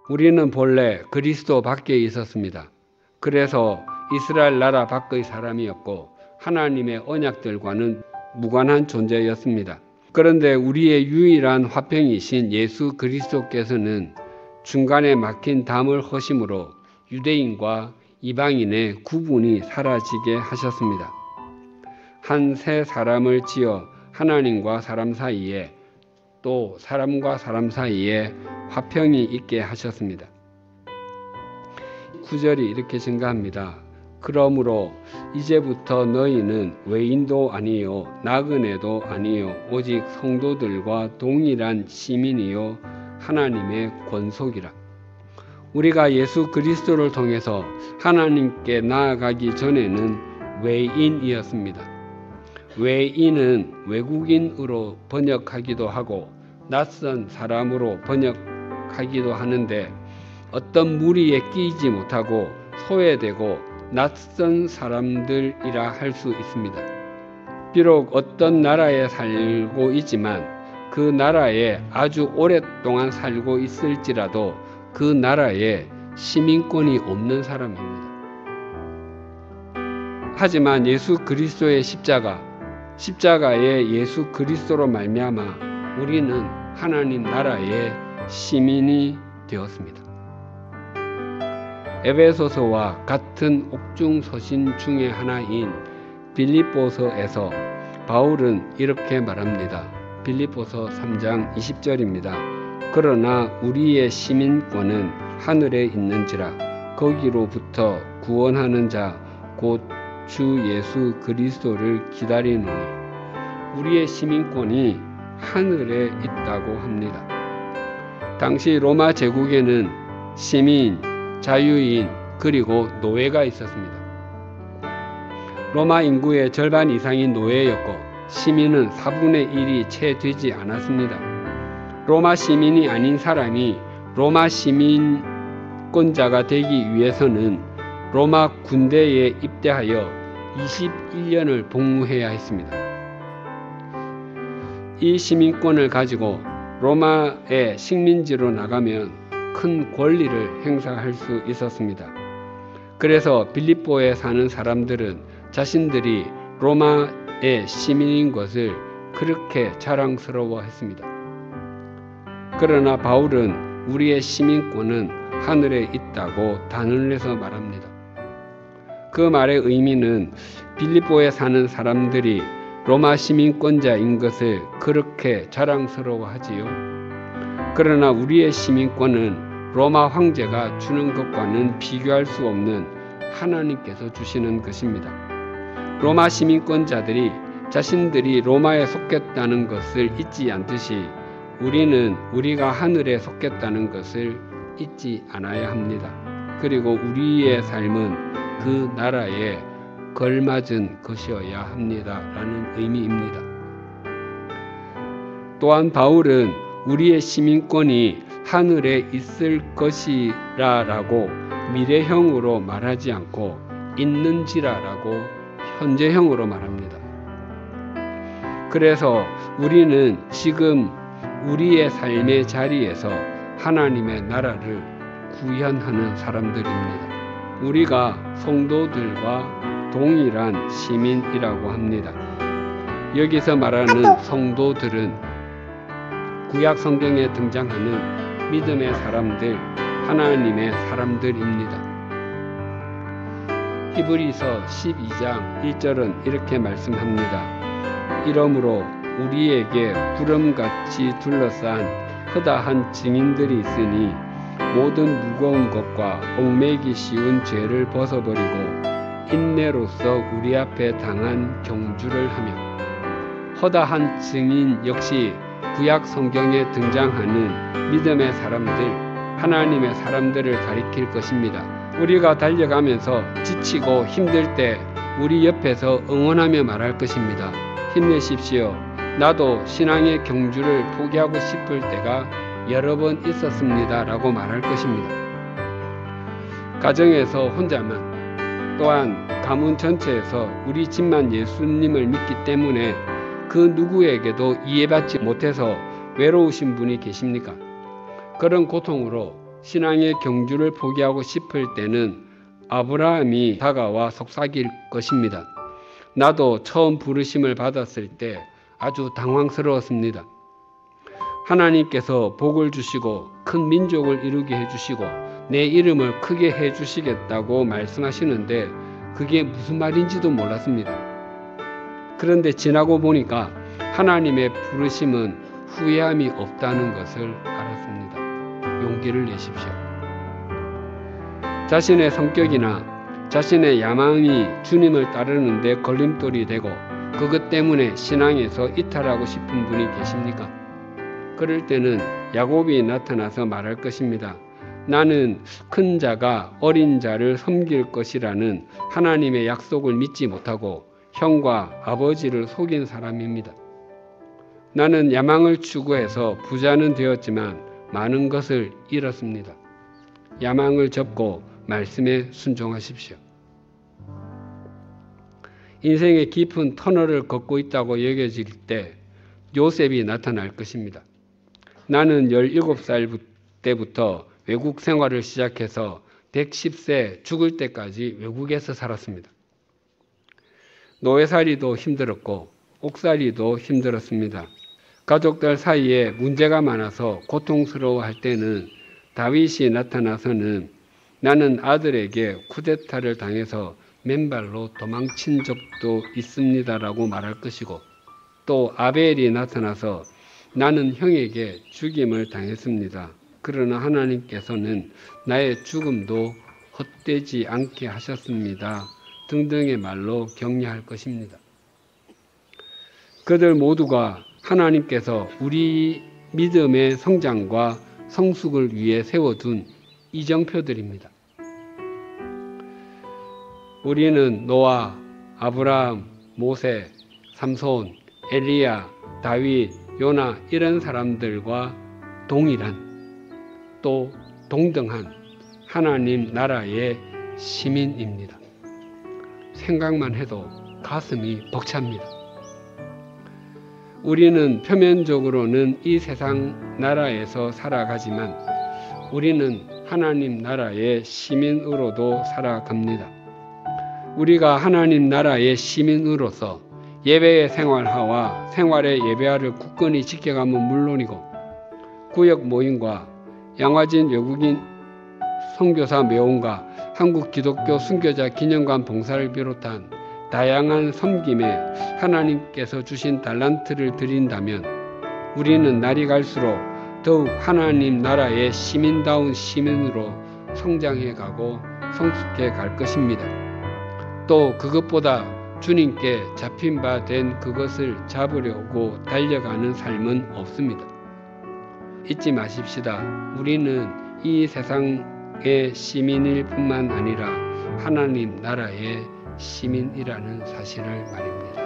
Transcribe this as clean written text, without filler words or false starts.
우리는 본래 그리스도 밖에 있었습니다. 그래서 이스라엘 나라 밖의 사람이었고 하나님의 언약들과는 무관한 존재였습니다. 그런데 우리의 유일한 화평이신 예수 그리스도께서는 중간에 막힌 담을 허심으로 유대인과 이방인의 구분이 사라지게 하셨습니다. 한 새 사람을 지어 하나님과 사람 사이에 또 사람과 사람 사이에 화평이 있게 하셨습니다. 9절이 이렇게 증가합니다. 그러므로 이제부터 너희는 외인도 아니요 나그네도 아니요 오직 성도들과 동일한 시민이요 하나님의 권속이라. 우리가 예수 그리스도를 통해서 하나님께 나아가기 전에는 외인이었습니다. 외인은 외국인으로 번역하기도 하고 낯선 사람으로 번역하기도 하는데 어떤 무리에 끼이지 못하고 소외되고 낯선 사람들이라 할 수 있습니다. 비록 어떤 나라에 살고 있지만 그 나라에 아주 오랫동안 살고 있을지라도 그 나라에 시민권이 없는 사람입니다. 하지만 예수 그리스도의 십자가의 예수 그리스도로 말미암아 우리는 하나님 나라의 시민이 되었습니다. 에베소서와 같은 옥중 서신 중에 하나인 빌립보서에서 바울은 이렇게 말합니다. 빌립보서 3장 20절입니다. 그러나 우리의 시민권은 하늘에 있는지라 거기로부터 구원하는 자 곧 주 예수 그리스도를 기다리노니. 우리의 시민권이 하늘에 있다고 합니다. 당시 로마 제국에는 시민, 자유인 그리고 노예가 있었습니다. 로마 인구의 절반 이상이 노예였고 시민은 4분의 1이 채 되지 않았습니다. 로마 시민이 아닌 사람이 로마 시민권자가 되기 위해서는 로마 군대에 입대하여 21년을 복무해야 했습니다. 이 시민권을 가지고 로마의 식민지로 나가면 큰 권리를 행사할 수 있었습니다. 그래서 빌립보에 사는 사람들은 자신들이 로마의 시민인 것을 그렇게 자랑스러워했습니다. 그러나 바울은 우리의 시민권은 하늘에 있다고 단언해서 말합니다. 그 말의 의미는 빌립보에 사는 사람들이 로마 시민권자인 것을 그렇게 자랑스러워하지요. 그러나 우리의 시민권은 로마 황제가 주는 것과는 비교할 수 없는 하나님께서 주시는 것입니다. 로마 시민권자들이 자신들이 로마에 속했다는 것을 잊지 않듯이 우리는 우리가 하늘에 속했다는 것을 잊지 않아야 합니다. 그리고 우리의 삶은 그 나라에 걸맞은 것이어야 합니다. 라는 의미입니다. 또한 바울은 우리의 시민권이 하늘에 있을 것이라라고 미래형으로 말하지 않고 있는지라라고 현재형으로 말합니다. 그래서 우리는 지금 우리의 삶의 자리에서 하나님의 나라를 구현하는 사람들입니다. 우리가 성도들과 동일한 시민이라고 합니다. 여기서 말하는 성도들은 구약 성경에 등장하는 믿음의 사람들, 하나님의 사람들입니다. 히브리서 12장 1절은 이렇게 말씀합니다. 이러므로 우리에게 구름같이 둘러싼 허다한 증인들이 있으니 모든 무거운 것과 얽매이기 쉬운 죄를 벗어버리고 인내로서 우리 앞에 당한 경주를 하며. 허다한 증인 역시 구약 성경에 등장하는 믿음의 사람들, 하나님의 사람들을 가리킬 것입니다. 우리가 달려가면서 지치고 힘들 때 우리 옆에서 응원하며 말할 것입니다. 힘내십시오. 나도 신앙의 경주를 포기하고 싶을 때가 여러 번 있었습니다. 라고 말할 것입니다. 가정에서 혼자만, 또한 가문 전체에서 우리 집만 예수님을 믿기 때문에 그 누구에게도 이해받지 못해서 외로우신 분이 계십니까? 그런 고통으로 신앙의 경주를 포기하고 싶을 때는 아브라함이 다가와 속삭일 것입니다. 나도 처음 부르심을 받았을 때 아주 당황스러웠습니다. 하나님께서 복을 주시고 큰 민족을 이루게 해주시고 내 이름을 크게 해주시겠다고 말씀하시는데 그게 무슨 말인지도 몰랐습니다. 그런데 지나고 보니까 하나님의 부르심은 후회함이 없다는 것을 알았습니다. 용기를 내십시오. 자신의 성격이나 자신의 야망이 주님을 따르는데 걸림돌이 되고 그것 때문에 신앙에서 이탈하고 싶은 분이 계십니까? 그럴 때는 야곱이 나타나서 말할 것입니다. 나는 큰 자가 어린 자를 섬길 것이라는 하나님의 약속을 믿지 못하고 형과 아버지를 속인 사람입니다. 나는 야망을 추구해서 부자는 되었지만 많은 것을 잃었습니다. 야망을 접고 말씀에 순종하십시오. 인생의 깊은 터널을 걷고 있다고 여겨질 때 요셉이 나타날 것입니다. 나는 17살 때부터 외국 생활을 시작해서 110세 죽을 때까지 외국에서 살았습니다. 노예살이도 힘들었고 옥살이도 힘들었습니다. 가족들 사이에 문제가 많아서 고통스러워할 때는 다윗이 나타나서는 나는 아들에게 쿠데타를 당해서 맨발로 도망친 적도 있습니다라고 말할 것이고 또 아벨이 나타나서 나는 형에게 죽임을 당했습니다. 그러나 하나님께서는 나의 죽음도 헛되지 않게 하셨습니다. 등등의 말로 격려할 것입니다. 그들 모두가 하나님께서 우리 믿음의 성장과 성숙을 위해 세워둔 이정표들입니다. 우리는 노아, 아브라함, 모세, 삼손, 엘리야, 다윗, 요나 이런 사람들과 동일한 또 동등한 하나님 나라의 시민입니다. 생각만 해도 가슴이 벅찹니다. 우리는 표면적으로는 이 세상 나라에서 살아가지만 우리는 하나님 나라의 시민으로도 살아갑니다. 우리가 하나님 나라의 시민으로서 예배의 생활화와 생활의 예배화를 굳건히 지켜가면 물론이고 구역 모임과 양화진 외국인 선교사 매원과 한국 기독교 순교자 기념관 봉사를 비롯한 다양한 섬김에 하나님께서 주신 달란트를 드린다면 우리는 날이 갈수록 더욱 하나님 나라의 시민다운 시민으로 성장해가고 성숙해 갈 것입니다. 또 그것보다 주님께 잡힌 바 된 그것을 잡으려고 달려가는 삶은 없습니다. 잊지 마십시다. 우리는 이 세상의 시민일 뿐만 아니라 하나님 나라의 시민이라는 사실을 말입니다.